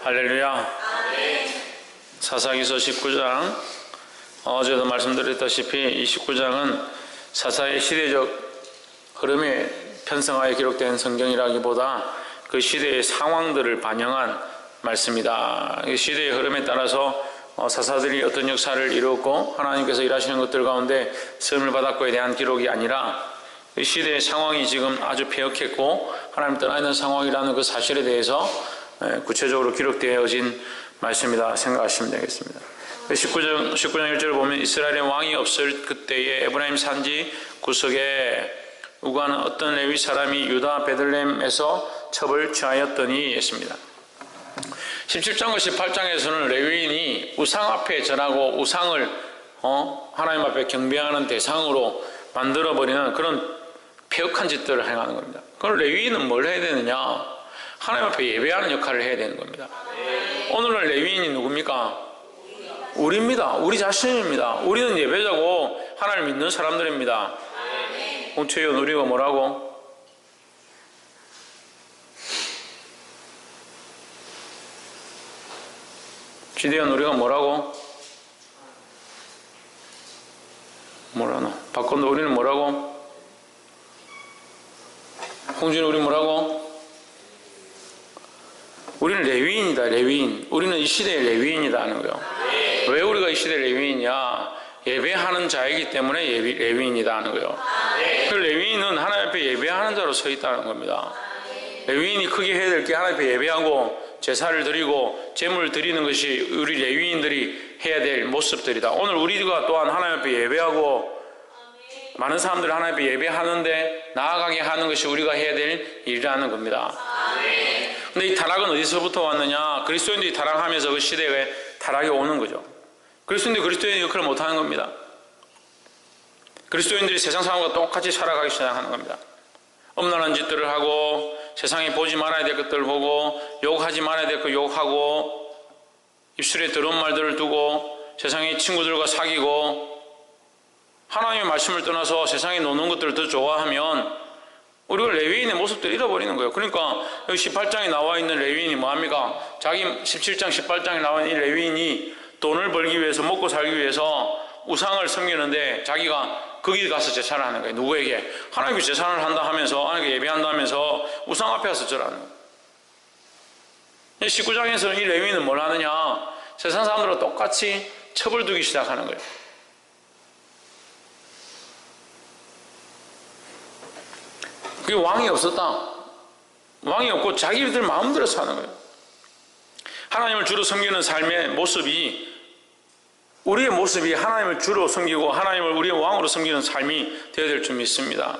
할렐루야. 사사기서 19장, 어제도 말씀드렸다시피 이 19장은 사사의 시대적 흐름에 편성하여 기록된 성경이라기보다 그 시대의 상황들을 반영한 말씀이다. 이 시대의 흐름에 따라서 사사들이 어떤 역사를 이루었고 하나님께서 일하시는 것들 가운데 쓰임을 받았고에 대한 기록이 아니라 이 시대의 상황이 지금 아주 폐역했고 하나님 떠나 있는 상황이라는 그 사실에 대해서 구체적으로 기록되어진 말씀이다 생각하시면 되겠습니다. 19장 1절을 보면 이스라엘의 왕이 없을 그때에 에브라임 산지 구석에 우가는 어떤 레위 사람이 유다 베들레헴에서 첩을 취하였더니 했습니다. 17장과 18장에서는 레위인이 우상 앞에 전하고 우상을 하나님 앞에 경배하는 대상으로 만들어버리는 그런 폐역한 짓들을 행하는 겁니다. 그럼 레위인은 뭘 해야 되느냐? 하나님 앞에 예배하는 역할을 해야 되는 겁니다. 오늘날 레위인이 누굽니까? 우리입니다. 우리 자신입니다. 우리는 예배자고 하나님을 믿는 사람들입니다. 홍채연 우리가 뭐라고? 지대현 우리가 뭐라고? 뭐라노? 박건도 우리는 뭐라고? 홍준 우리 뭐라고? 우리는 레위인이다. 레위인. 우리는 이 시대의 레위인이다 하는 거예요. 왜 우리가 이 시대의 레위인이냐? 예배하는 자이기 때문에 레위인이다 하는 거예요. 그 레위인은 하나님 앞에 예배하는 자로 서 있다는 겁니다. 레위인이 크게 해야 될 게 하나님 앞에 예배하고 제사를 드리고 제물을 드리는 것이 우리 레위인들이 해야 될 모습들이다. 오늘 우리가 또한 하나님 앞에 예배하고 많은 사람들이 하나님 앞에 예배하는데 나아가게 하는 것이 우리가 해야 될 일이라는 겁니다. 근데 이 타락은 어디서부터 왔느냐? 그리스도인들이 타락하면서 그 시대에 타락이 오는 거죠. 그리스도인들이 그리스도인의 역할을 못하는 겁니다. 그리스도인들이 세상 사람과 똑같이 살아가기 시작하는 겁니다. 엄란한 짓들을 하고 세상에 보지 말아야 될 것들을 보고 욕하지 말아야 될 것 욕하고 입술에 더러운 말들을 두고 세상의 친구들과 사귀고 하나님의 말씀을 떠나서 세상에 노는 것들을 더 좋아하면 우리가 레위인의 모습들을 잃어버리는 거예요. 그러니까 여기 18장에 나와 있는 레위인이 뭐합니까? 자기 17장 18장에 나와 있는 이 레위인이 돈을 벌기 위해서 먹고 살기 위해서 우상을 섬기는데 자기가 거기 가서 제사를 하는 거예요. 누구에게? 하나님께 제사를 한다 하면서 하나님께 예배한다 하면서 우상 앞에 가서 절하는 거예요. 19장에서는 이 레위인은 뭘 하느냐? 세상 사람들과 똑같이 첩을 두기 시작하는 거예요. 그게 왕이 없었다. 왕이 없고 자기들 마음대로 사는 거예요. 하나님을 주로 섬기는 삶의 모습이 우리의 모습이 하나님을 주로 섬기고 하나님을 우리의 왕으로 섬기는 삶이 되어야 될 줄 믿습니다.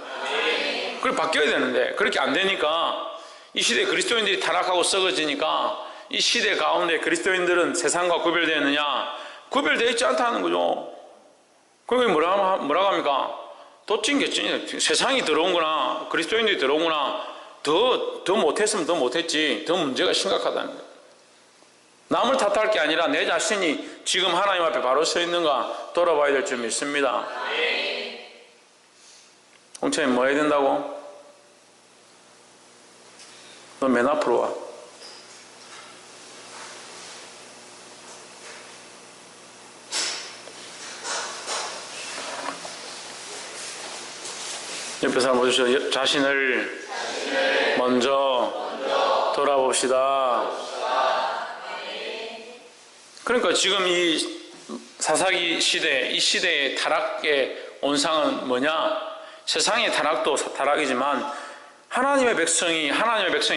그걸 바뀌어야 되는데 그렇게 안 되니까 이 시대에 그리스도인들이 타락하고 썩어지니까 이 시대 가운데 그리스도인들은 세상과 구별되느냐? 구별되어 있지 않다는 거죠. 그게 뭐라고 합니까? 도찐개찐 세상이 들어온 거나 그리스도인들이 들어온 거나 더 못했으면 더 못했지 더 문제가 심각하다는 거예요. 남을 탓할 게 아니라 내 자신이 지금 하나님 앞에 바로 서 있는가 돌아봐야 될 줄 믿습니다. 홍채님 뭐 해야 된다고? 너 맨 앞으로 와. 옆에 사람 보십시오. 자신을 먼저 돌아봅시다. 그러니까 지금 이 사사기 시대, 이 시대의 타락의 온상은 뭐냐? 세상의 타락도 타락이지만 하나님의 백성이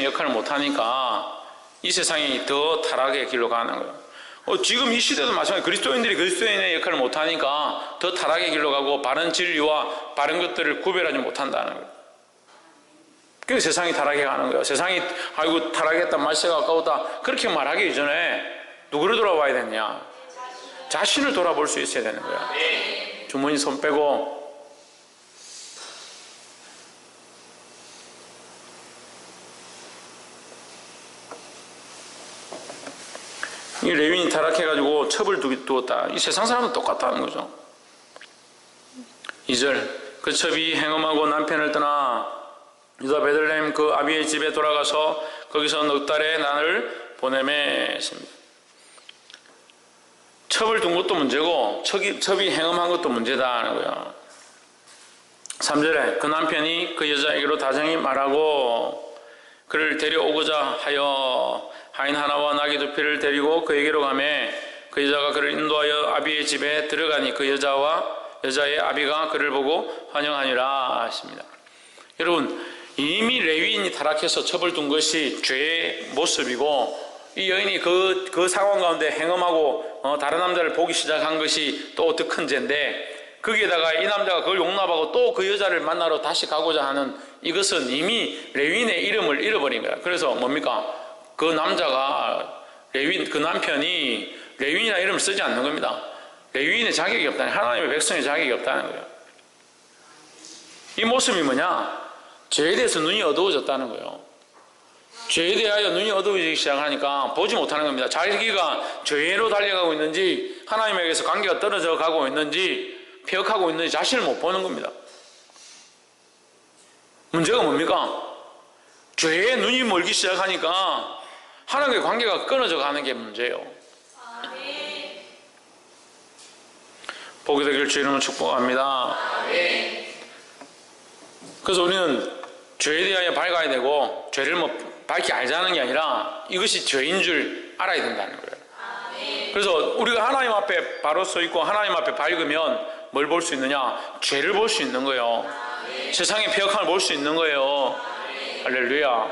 역할을 못하니까 이 세상이 더 타락의 길로 가는 거예요. 지금 이 시대도 마찬가지로 그리스도인들이 그리스도인의 역할을 못하니까 더 타락의 길로 가고 바른 진리와 바른 것들을 구별하지 못한다는 거예요. 그래서 세상이 타락해 가는 거예요. 세상이 아이고 타락했다 말세가 가까웠다 그렇게 말하기 이전에 누구를 돌아봐야 되냐? 자신을 돌아볼 수 있어야 되는 거야. 주머니 손 빼고 이 레위인이 타락해가지고 첩을 두었다. 이 세상 사람은 똑같다는 거죠. 2절 그 첩이 행음하고 남편을 떠나 유다 베들레헴 그 아비의 집에 돌아가서 거기서 넉 달의 난을 보내매했습니다. 첩을 둔 것도 문제고 첩이 행음한 것도 문제다는 거예요. 3절에 그 남편이 그 여자에게로 다정히 말하고 그를 데려오고자 하여 하인 하나와 나귀 2피를 데리고 그에게로 가매 그 여자가 그를 인도하여 아비의 집에 들어가니 그 여자의 아비가 그를 보고 환영하니라 하십니다. 여러분, 이미 레위인이 타락해서 첩을 둔 것이 죄의 모습이고 이 여인이 그 상황 가운데 행음하고 다른 남자를 보기 시작한 것이 또 더 큰 죄인데 거기에다가 이 남자가 그걸 용납하고 또 그 여자를 만나러 다시 가고자 하는 이것은 이미 레위인의 이름을 잃어버린 거야. 그래서 뭡니까? 그 남자가 그 남편이 레위인이라는 이름을 쓰지 않는 겁니다. 레위인의 자격이 없다는, 하나님의 백성의 자격이 없다는 거예요. 이 모습이 뭐냐? 죄에 대해서 눈이 어두워졌다는 거예요. 죄에 대하여 눈이 어두워지기 시작하니까 보지 못하는 겁니다. 자기가 죄로 달려가고 있는지 하나님에게서 관계가 떨어져 가고 있는지 폐역하고 있는지 자신을 못 보는 겁니다. 문제가 뭡니까? 죄에 눈이 멀기 시작하니까 하나님과의 관계가 끊어져 가는 게 문제예요. 복이 되길 주 이름으로 축복합니다. 그래서 우리는 죄에 대하여 밝아야 되고 죄를 밝히 알자는 게 아니라 이것이 죄인 줄 알아야 된다는 거예요. 그래서 우리가 하나님 앞에 바로 서 있고 하나님 앞에 밝으면 뭘 볼 수 있느냐? 죄를 볼 수 있는 거예요. 세상의 폐역함을 볼 수 있는 거예요. 할렐루야.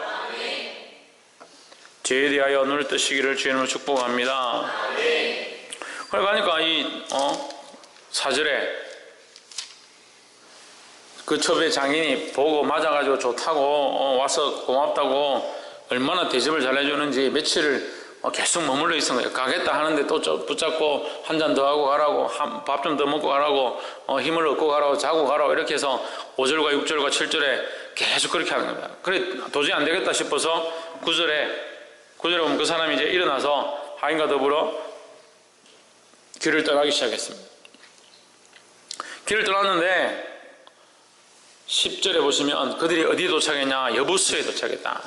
죄에 대하여 눈을 뜨시기를 주님으로 축복합니다. 그러니까 이 4절에 그 첩의 장인이 보고 맞아가지고 좋다고 와서 고맙다고 얼마나 대접을 잘해주는지 며칠을 계속 머물러 있은 거예요. 가겠다 하는데 또 붙잡고 한 잔 더 하고 가라고, 밥 좀 더 먹고 가라고, 힘을 얻고 가라고, 자고 가라고 이렇게 해서 5절과 6절과 7절에 계속 그렇게 하는 겁니다. 그래 도저히 안 되겠다 싶어서 9절에 보면 그 사람이 이제 일어나서 하인과 더불어 길을 떠나기 시작했습니다. 길을 떠났는데 10절에 보시면 그들이 어디에 도착했냐? 여부스에 도착했다.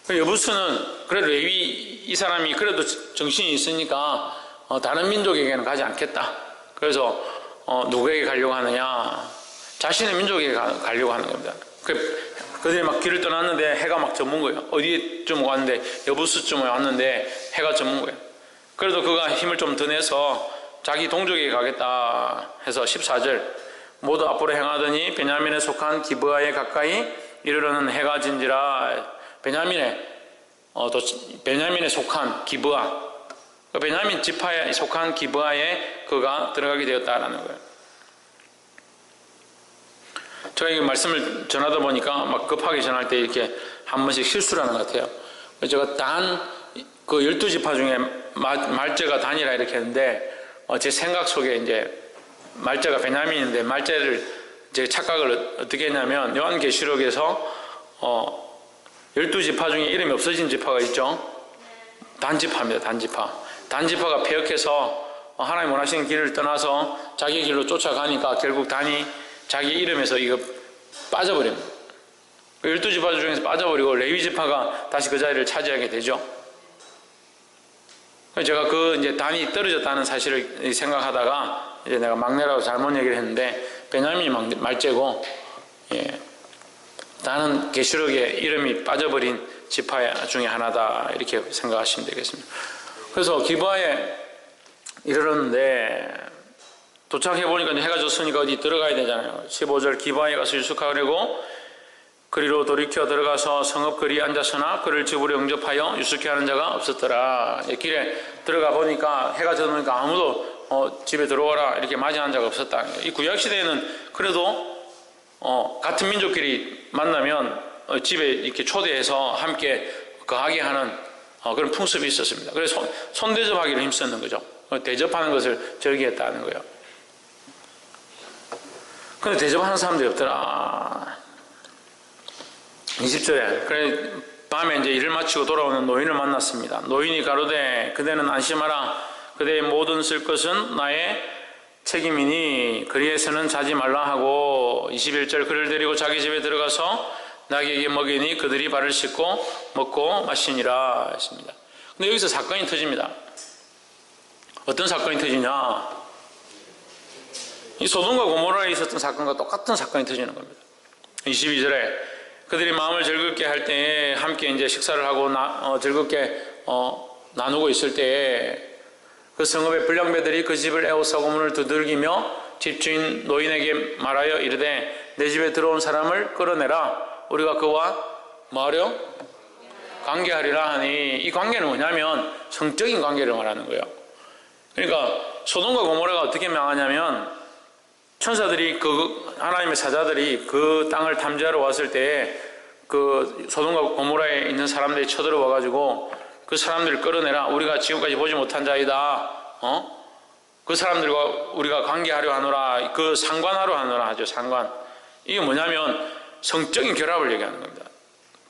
여부스는 그래도 레위 이 사람이 그래도 정신이 있으니까 다른 민족에게는 가지 않겠다. 그래서 누구에게 가려고 하느냐? 자신의 민족에게 가려고 하는 겁니다. 그들이 막 길을 떠났는데 해가 막 젖은 거예요. 어디쯤 왔는데 여부스쯤에 왔는데 해가 젖은 거예요. 그래도 그가 힘을 좀 더 내서 자기 동족에게 가겠다 해서 14절 모두 앞으로 행하더니 베냐민에 속한 기브아에 가까이 이르러는 해가 진지라. 베냐민에 속한 기브아, 베냐민 지파에 속한 기브아에 그가 들어가게 되었다라는 거예요. 제가 이 말씀을 전하다 보니까 막 급하게 전할 때 이렇게 한 번씩 실수를 하는 것 같아요. 제가 그 12지파 중에 말제가 단이라 이렇게 했는데 제 생각 속에 이제 말제가 베냐민인데 말제를 제 착각을 어떻게 했냐면 요한계시록에서 12지파 중에 이름이 없어진 지파가 있죠. 단지파입니다. 단지파가 폐역해서 하나님 원하시는 길을 떠나서 자기 길로 쫓아가니까 결국 단이 자기 이름에서 이거 빠져버립니다. 12지파 중에서 빠져버리고 레위지파가 다시 그 자리를 차지하게 되죠. 제가 이제 단이 떨어졌다는 사실을 생각하다가 이제 내가 막내라고 잘못 얘기를 했는데 베냐민이 말제고, 단은 계시록에 이름이 빠져버린 지파 중에 하나다 이렇게 생각하시면 되겠습니다. 그래서 기브아에 이르렀는데 도착해보니까 해가 졌으니까 어디 들어가야 되잖아요. 15절 기브아에 가서 유숙하려고 그리로 돌이켜 들어가서 성읍 거리에 앉았으나 그를 집으로 영접하여 유숙케 하는 자가 없었더라. 길에 들어가 보니까 해가 졌으니까 아무도 집에 들어오라 이렇게 맞이하는 자가 없었다. 이 구약시대에는 그래도 같은 민족끼리 만나면 집에 이렇게 초대해서 함께 거하게 하는 그런 풍습이 있었습니다. 그래서 손대접하기를 힘썼는 거죠. 대접하는 것을 즐기했다는 거예요. 근데 대접하는 사람들이 없더라. 20절에 그래 밤에 이제 일을 마치고 돌아오는 노인을 만났습니다. 노인이 가로되 그대는 안심하라. 그대의 모든 쓸 것은 나의 책임이니 그리에서는 자지 말라 하고 21절 그를 데리고 자기 집에 들어가서 나귀에게 먹이니 그들이 발을 씻고 먹고 마시니라 했습니다. 근데 여기서 사건이 터집니다. 어떤 사건이 터지냐? 이 소돔과 고모라에 있었던 사건과 똑같은 사건이 터지는 겁니다. 22절에 그들이 마음을 즐겁게 할 때에 함께 이제 식사를 하고 즐겁게 나누고 있을 때에 그 성읍의 불량배들이 그 집을 에워싸고 문을 두들기며 집주인 노인에게 말하여 이르되 내 집에 들어온 사람을 끌어내라. 우리가 그와 뭐하려? 관계하리라 하니, 이 관계는 뭐냐면 성적인 관계를 말하는 거예요. 그러니까 소돔과 고모라가 어떻게 망하냐면 천사들이 하나님의 사자들이 그 땅을 탐지하러 왔을 때에 그 소돔과 고모라에 있는 사람들이 쳐들어와 가지고 그 사람들을 끌어내라. 우리가 지금까지 보지 못한 자이다. 그 사람들과 우리가 관계하려 하노라. 그 상관하려 하노라 하죠. 상관. 이게 뭐냐면 성적인 결합을 얘기하는 겁니다.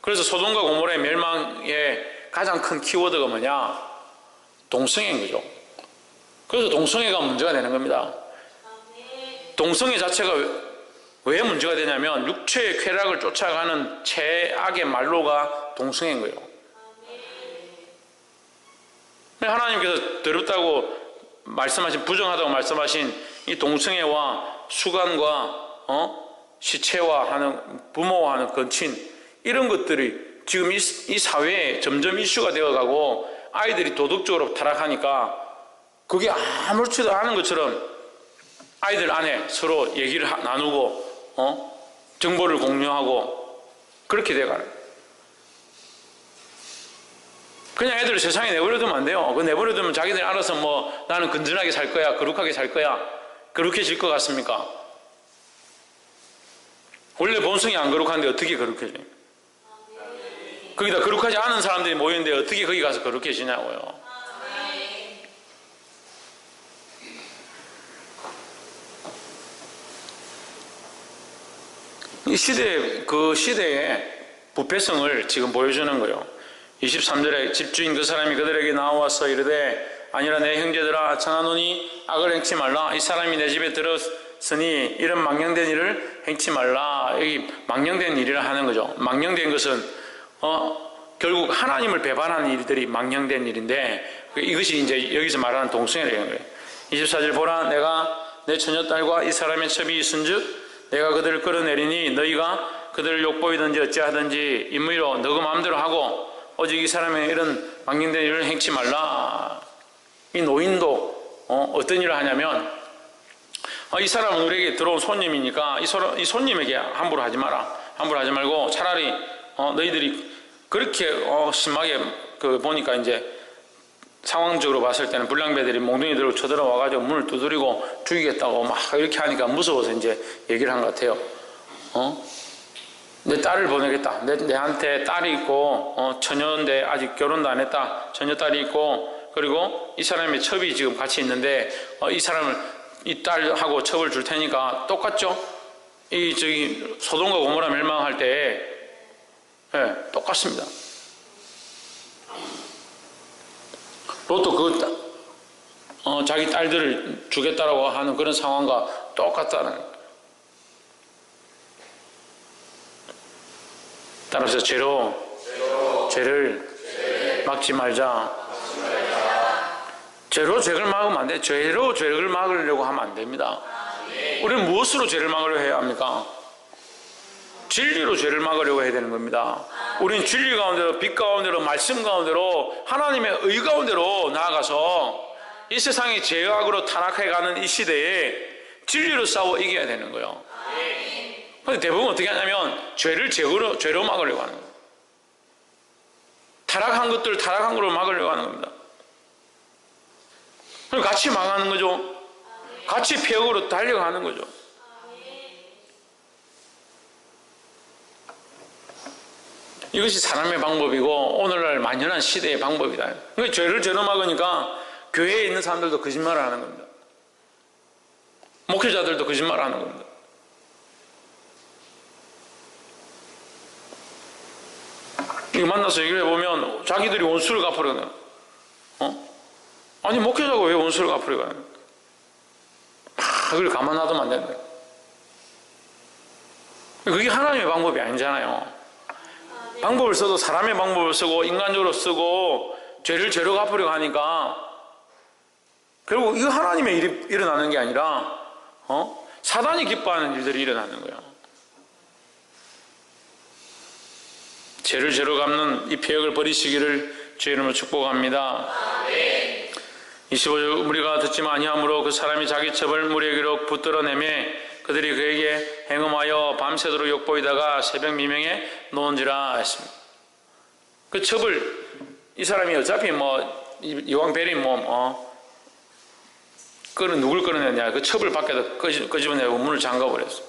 그래서 소돔과 고모라의 멸망의 가장 큰 키워드가 뭐냐? 동성애인 거죠. 그래서 동성애가 문제가 되는 겁니다. 동성애 자체가 왜 문제가 되냐면 육체의 쾌락을 쫓아가는 최악의 말로가 동성애인 거예요. 하나님께서 더럽다고 말씀하신, 부정하다고 말씀하신 이 동성애와 수간과 시체화하는, 부모화하는 건친, 이런 것들이 지금 이 사회에 점점 이슈가 되어가고 아이들이 도덕적으로 타락하니까 그게 아무렇지도 않은 것처럼 아이들 안에 서로 얘기를 나누고 정보를 공유하고 그렇게 돼가는. 그냥 애들을 세상에 내버려두면 안 돼요. 그 내버려두면 자기들이 알아서 뭐 나는 건전하게 살 거야, 거룩하게 살 거야, 거룩해질 것 같습니까? 원래 본성이 안 거룩한데 어떻게 거룩해져요? 거기다 거룩하지 않은 사람들이 모이는데 어떻게 거기 가서 거룩해지냐고요. 이 시대, 그 시대의 부패성을 지금 보여주는 거예요. 23절에 집주인 그 사람이 그들에게 나와서 이르되 아니라 내 형제들아 청하노니 악을 행치 말라. 이 사람이 내 집에 들었으니 이런 망령된 일을 행치 말라. 여기 망령된 일이라 하는 거죠. 망령된 것은 결국 하나님을 배반하는 일들이 망령된 일인데 이것이 이제 여기서 말하는 동성애라는 거예요. 24절 보라 내가 내 처녀딸과 이 사람의 첩이 있은즉 내가 그들을 끌어내리니 너희가 그들을 욕보이든지 어찌하든지 임의로 너그 마음대로 하고 오직 이 사람의 이런 망령된 일을 행치 말라. 이 노인도 어떤 일을 하냐면 이 사람은 우리에게 들어온 손님이니까 이 손님에게 함부로 하지 마라. 함부로 하지 말고 차라리 너희들이 그렇게 심하게 보니까 이제 상황적으로 봤을 때는 불량배들이 몽둥이들을 쳐들어와가지고 문을 두드리고 죽이겠다고 막 이렇게 하니까 무서워서 이제 얘기를 한 것 같아요. 내 딸을 보내겠다. 내한테 딸이 있고 처녀인데 아직 결혼도 안 했다. 처녀딸이 있고 그리고 이 사람의 첩이 지금 같이 있는데 이 사람을 이 딸하고 첩을 줄 테니까 똑같죠? 저기 소돔과 고모라 멸망할 때 똑같습니다. 롯도 자기 딸들을 주겠다라고 하는 그런 상황과 똑같다는. 따라서 죄를 막지 말자. 죄로 죄를 막으면 안 돼. 죄로 죄를 막으려고 하면 안 됩니다. 우리는 무엇으로 죄를 막으려고 해야 합니까? 진리로 죄를 막으려고 해야 되는 겁니다. 우리는 진리 가운데로, 빛 가운데로, 말씀 가운데로, 하나님의 의 가운데로 나아가서 이 세상이 죄악으로 타락해가는 이 시대에 진리로 싸워 이겨야 되는 거예요. 근데 대부분 어떻게 하냐면 죄를 죄로 막으려고 하는 거예요. 타락한 것들을 타락한 걸로 막으려고 하는 겁니다. 그럼 같이 망하는 거죠. 같이 폐역으로 달려가는 거죠. 이것이 사람의 방법이고 오늘날 만연한 시대의 방법이다. 그러니까 죄를 죄로 막으니까 교회에 있는 사람들도 거짓말을 하는 겁니다. 목회자들도 거짓말을 하는 겁니다. 이거 만나서 얘기를 해보면 자기들이 원수를 갚으려고 아니 목회자가 왜 원수를 갚으려고 하는 거야? 그걸 가만 놔두면 안 된다. 그게 하나님의 방법이 아니잖아요. 방법을 써도 사람의 방법을 쓰고 인간적으로 쓰고 죄를 죄로 갚으려고 하니까 결국 이거 하나님의 일이 일어나는 게 아니라 사단이 기뻐하는 일들이 일어나는 거예요. 죄를 죄로 갚는 이 패역을 버리시기를 주의 이름으로 축복합니다. 25절 우리가 듣지 아니함으로 그 사람이 자기 첩을 무리에게로 붙들어내매 그들이 그에게 행음하여 밤새도록 욕보이다가 새벽 미명에 놓은지라 했습니다. 그 첩을 이 사람이 어차피 이왕 베리 누굴 끌어냈냐 그 첩을 밖에다 끄집어내고 문을 잠가버렸어.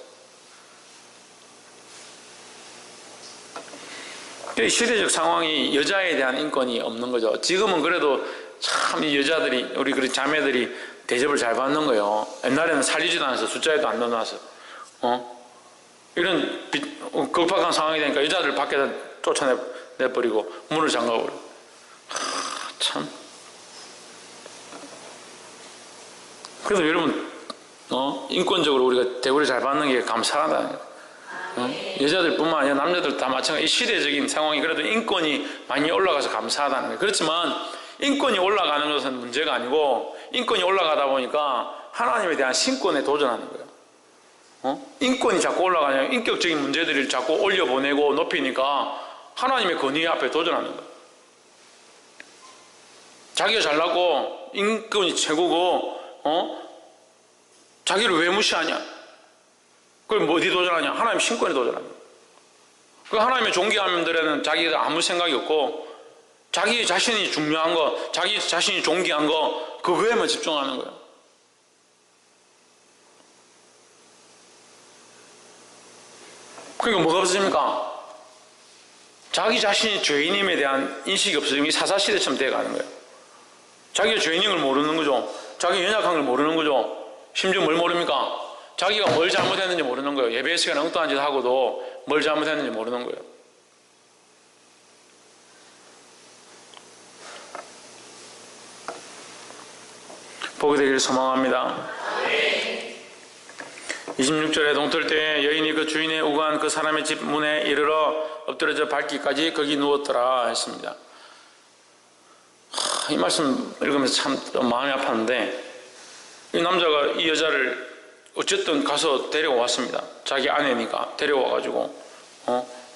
이 시대적 상황이 여자에 대한 인권이 없는 거죠. 지금은 그래도 참 이 여자들이 우리 그 자매들이 대접을 잘 받는 거예요. 옛날에는 살리지도 않아서 숫자에도 안 넣어놔서 이런 급박한 상황이 되니까 여자들 밖에다 쫓아내버리고 문을 잠가버려. 참. 그래서 여러분 인권적으로 우리가 대우를 잘 받는 게 감사하다. 여자들뿐만 아니라 남자들 다 마찬가지. 이 시대적인 상황이 그래도 인권이 많이 올라가서 감사하다는 거예요. 그렇지만 인권이 올라가는 것은 문제가 아니고 인권이 올라가다 보니까 하나님에 대한 신권에 도전하는 거예요. 인권이 자꾸 올라가냐 인격적인 문제들을 자꾸 올려보내고 높이니까 하나님의 권위 앞에 도전하는 거예요. 자기가 잘나고 인권이 최고고 자기를 왜 무시하냐? 그럼 어디 도전하냐? 하나님 신권에 도전합니다. 그 하나님의 존귀함들에는 자기가 아무 생각이 없고 자기 자신이 중요한 거, 자기 자신이 존귀한 거 그거에만 집중하는 거예요. 그러니까 뭐가 없습니까? 자기 자신이 죄인임에 대한 인식이 없어지면 이 사사시대처럼 돼가는 거예요. 자기가 죄인인 걸 모르는 거죠. 자기 연약한 걸 모르는 거죠. 심지어 뭘 모릅니까? 자기가 뭘 잘못했는지 모르는 거예요. 예배 시간에 엉뚱한 짓 하고도 뭘 잘못했는지 모르는 거예요. 보게 되기를 소망합니다. 26절에 동틀 때에 여인이 그 주인의 우간 그 사람의 집 문에 이르러 엎드려져 밟기까지 거기 누웠더라 했습니다. 이 말씀 읽으면서 참 마음이 아팠는데 이 남자가 이 여자를 어쨌든 가서 데려왔습니다. 자기 아내니까 데려와가지고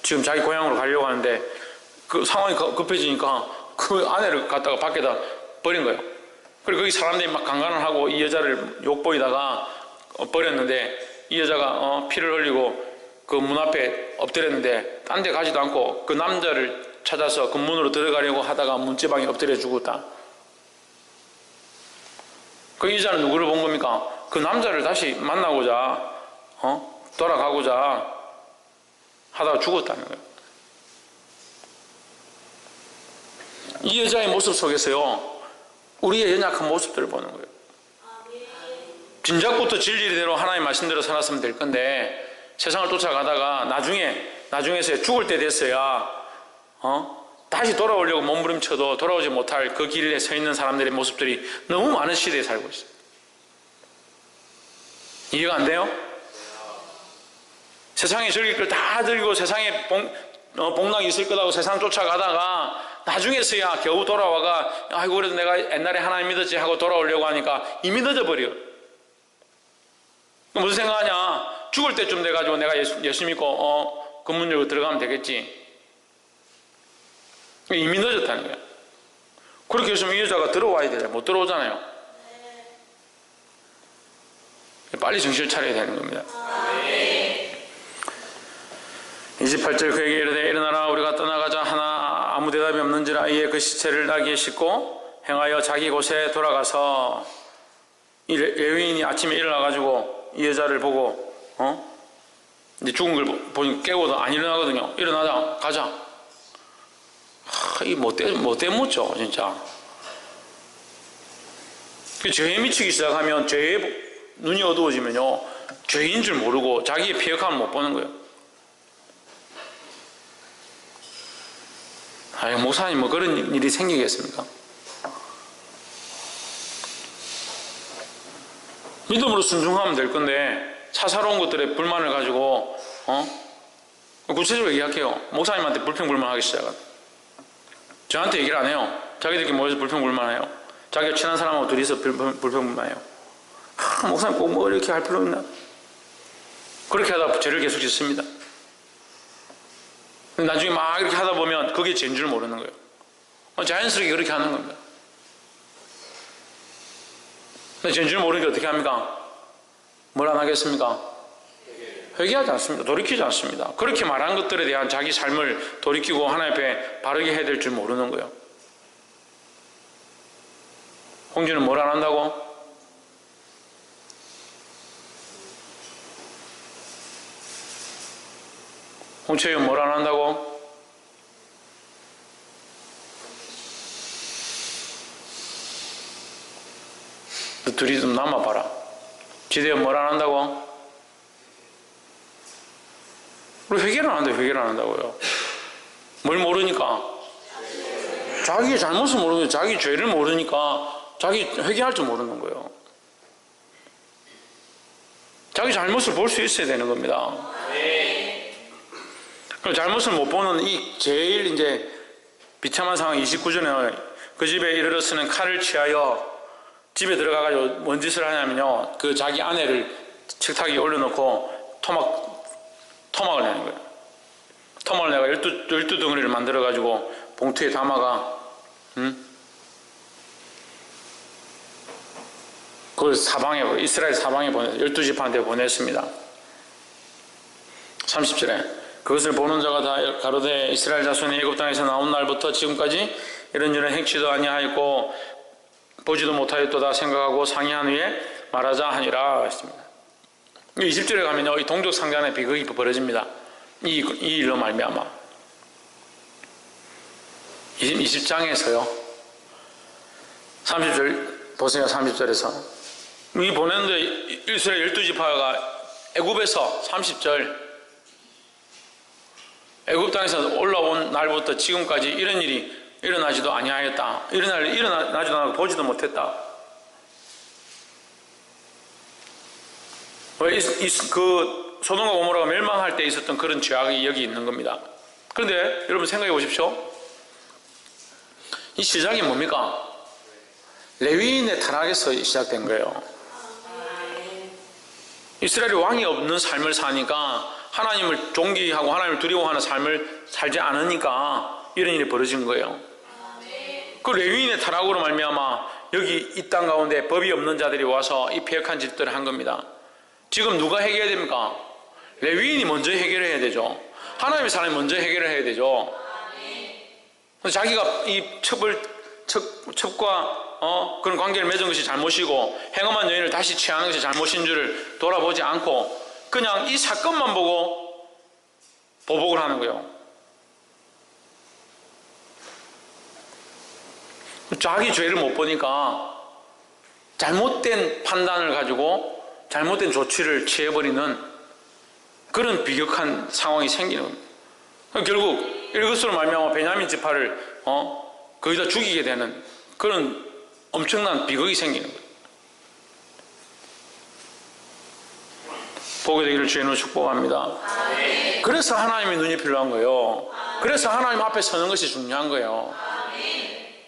지금 자기 고향으로 가려고 하는데 그 상황이 급해지니까 그 아내를 갖다가 밖에다 버린 거예요. 그리고 거기 사람들이 막 강간을 하고 이 여자를 욕보이다가 버렸는데 이 여자가 피를 흘리고 그 문 앞에 엎드렸는데 딴 데 가지도 않고 그 남자를 찾아서 그 문으로 들어가려고 하다가 문지방에 엎드려 죽었다. 그 여자는 누구를 본 겁니까? 그 남자를 다시 만나고자 돌아가고자 하다가 죽었다는 거예요. 이 여자의 모습 속에서요 우리의 연약한 모습들을 보는 거예요. 진작부터 진리대로 하나님의 말씀대로 살았으면 될 건데 세상을 쫓아가다가 나중에서 죽을 때 됐어야 다시 돌아오려고 몸부림쳐도 돌아오지 못할 그 길에 서 있는 사람들의 모습들이 너무 많은 시대에 살고 있어요. 이해가 안 돼요? 세상에 즐길 걸 다 즐기고 세상에 복락이 있을 거라고 세상 쫓아가다가 나중에서야 겨우 돌아와가 아이고 그래도 내가 옛날에 하나님 믿었지 하고 돌아오려고 하니까 이미 늦어버려. 무슨 생각하냐? 죽을 때쯤 돼가지고 내가 예수 믿고 그 문 열고 들어가면 되겠지. 이미 늦었다는 거야. 그렇게 했으면 이 여자가 들어와야 되잖아요. 못 들어오잖아요. 빨리 정신을 차려야 되는 겁니다. 28절 그에게 이르되 일어나라 우리가 떠나가자 하나 아무 대답이 없는지라 이에 그 시체를 나귀에 싣고 행하여 자기 곳에 돌아가서 이 레위인이 아침에 일어나가지고 이 여자를 보고 이제 죽은 걸 보니 깨고도 안 일어나거든요. 일어나자 가자. 이 못돼 묻죠 진짜. 죄에 미치기 시작하면 죄에 눈이 어두워지면요 죄인 줄 모르고 자기의 피역함을 못 보는 거예요. 아유 목사님 뭐 그런 일이 생기겠습니까? 믿음으로 순종하면 될 건데 사사로운 것들에 불만을 가지고 구체적으로 얘기할게요. 목사님한테 불평불만하기 시작은. 저한테 얘기를 안 해요. 자기들끼리 모여서 불평불만해요. 자기가 친한 사람하고 둘이서 불평불만해요. 목사님 꼭 뭐 이렇게 할 필요 있나? 그렇게 하다 죄를 계속 짓습니다. 나중에 막 이렇게 하다 보면 그게 죄인 줄 모르는 거예요. 자연스럽게 그렇게 하는 겁니다. 근데 죄인 줄 모르니까 어떻게 합니까? 뭘 안 하겠습니까? 회개하지 않습니다. 돌이키지 않습니다. 그렇게 말한 것들에 대한 자기 삶을 돌이키고 하나님 앞에 바르게 해야 될 줄 모르는 거예요. 홍준은 뭘 안 한다고? 홍채윤 뭘 안 한다고? 너 둘이 좀 남아봐라. 지대현 뭘 안 한다고? 우리 회개를 안 한다고. 회개를 안 한다고요. 뭘 모르니까? 자기 잘못을 모르고 자기 죄를 모르니까 자기 회개할 줄 모르는 거예요. 자기 잘못을 볼 수 있어야 되는 겁니다. 그럼 잘못을 못 보는 이 제일 이제 비참한 상황 29절에 그 집에 이르렀으는 칼을 취하여 집에 들어가가지고 뭔 짓을 하냐면요. 그 자기 아내를 식탁 위에 올려놓고 토막을 내는 거예요. 토막을 내가 12덩어리를 만들어가지고 봉투에 담아가, 그걸 사방에, 이스라엘 사방에 12지파한테 보냈습니다. 30절에 그것을 보는 자가 다 가로되 이스라엘 자손이 애굽 땅에서 나온 날부터 지금까지 이런저런 행치도 아니하였고 보지도 못하였도다 생각하고 상의한 후에 말하자 하니라 했습니다. 20절에 가면요, 이 동족 상간의 비극이 벌어집니다. 이 일로 말미암아 20장에서요 30절 보세요. 30절에서 이 보냈는데 이스라엘 12지파가 애굽에서 30절 애굽 땅에서 올라온 날부터 지금까지 이런 일이 일어나지도 아니하였다. 일어나지도 않고 보지도 못했다. 그 소돔과 고모라가 멸망할 때 있었던 그런 죄악이 여기 있는 겁니다. 그런데 여러분 생각해 보십시오. 이 시작이 뭡니까? 레위인의 타락에서 시작된 거예요. 이스라엘이 왕이 없는 삶을 사니까 하나님을 존귀하고 하나님을 두려워하는 삶을 살지 않으니까 이런 일이 벌어진 거예요. 그 레위인의 타락으로 말미암아 여기 이 땅 가운데 법이 없는 자들이 와서 이 패역한 짓들을 한 겁니다. 지금 누가 해결해야 됩니까? 레위인이 먼저 해결을 해야 되죠. 하나님의 사람이 먼저 해결을 해야 되죠. 자기가 이 첩과 그런 관계를 맺은 것이 잘못이고 행엄한 여인을 다시 취하는 것이 잘못인 줄을 돌아보지 않고 그냥 이 사건만 보고 보복을 하는 거예요. 자기 죄를 못 보니까 잘못된 판단을 가지고 잘못된 조치를 취해버리는 그런 비극한 상황이 생기는 겁니다. 결국 이것으로 말미암아 베냐민 지파를 거의 다 죽이게 되는 그런 엄청난 비극이 생기는 거예요. 보게 되기를 주의 이름으로 축복합니다. 그래서 하나님의 눈이 필요한 거예요. 그래서 하나님 앞에 서는 것이 중요한 거예요.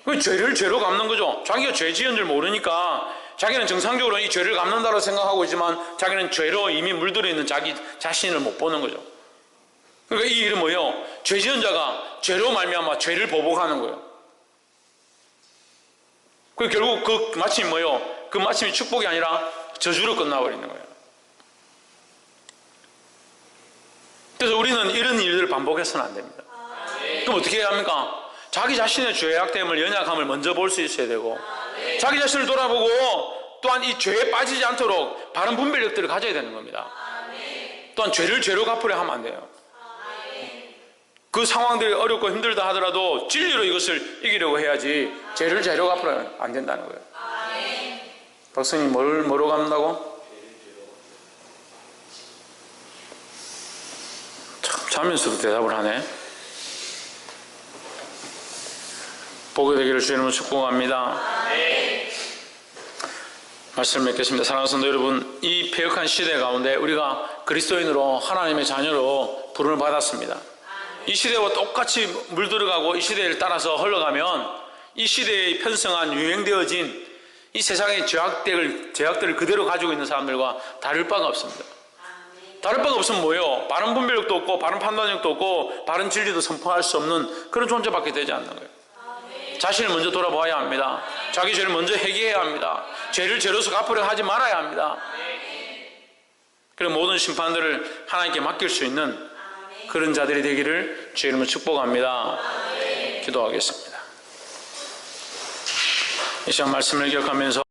그 죄를 죄로 갚는 거죠. 자기가 죄 지은 줄 모르니까 자기는 정상적으로 이 죄를 갚는다고 생각하고 있지만 자기는 죄로 이미 물들어 있는 자기 자신을 못 보는 거죠. 그러니까 이 일은 뭐예요? 죄 지은 자가 죄로 말미암아 죄를 보복하는 거예요. 그 결국 그 마침이 뭐예요? 그 마침이 축복이 아니라 저주로 끝나버리는 거예요. 그래서 우리는 이런 일들을 반복해서는 안 됩니다. 그럼 어떻게 해야 합니까? 자기 자신의 죄악됨을 연약함을 먼저 볼 수 있어야 되고 자기 자신을 돌아보고 또한 이 죄에 빠지지 않도록 바른 분별력들을 가져야 되는 겁니다. 또한 죄를 죄로 갚으려 하면 안 돼요. 그 상황들이 어렵고 힘들다 하더라도 진리로 이것을 이기려고 해야지 죄를 죄로 갚으려면 안 된다는 거예요. 박사님 뭐로 갚는다고? 참 자면서도 대답을 하네. 보게 되기를 주님은 축복합니다. 말씀을 맺겠습니다. 사랑하는 성도 여러분, 이 패역한 시대 가운데 우리가 그리스도인으로 하나님의 자녀로 부름을 받았습니다. 이 시대와 똑같이 물들어가고 이 시대를 따라서 흘러가면 이 시대에 편성한 유행되어진 이 세상의 죄악들을 그대로 가지고 있는 사람들과 다를 바가 없습니다. 다를 바가 없으면 뭐예요? 바른 분별력도 없고 바른 판단력도 없고 바른 진리도 선포할 수 없는 그런 존재밖에 되지 않는 거예요. 자신을 먼저 돌아봐야 합니다. 자기 죄를 먼저 회개해야 합니다. 죄를 죄로서 갚으려 하지 말아야 합니다. 그리고 모든 심판들을 하나님께 맡길 수 있는 그런 자들이 되기를 주의 이름으로 축복합니다. 기도하겠습니다. 이 시간 말씀을 기억하면서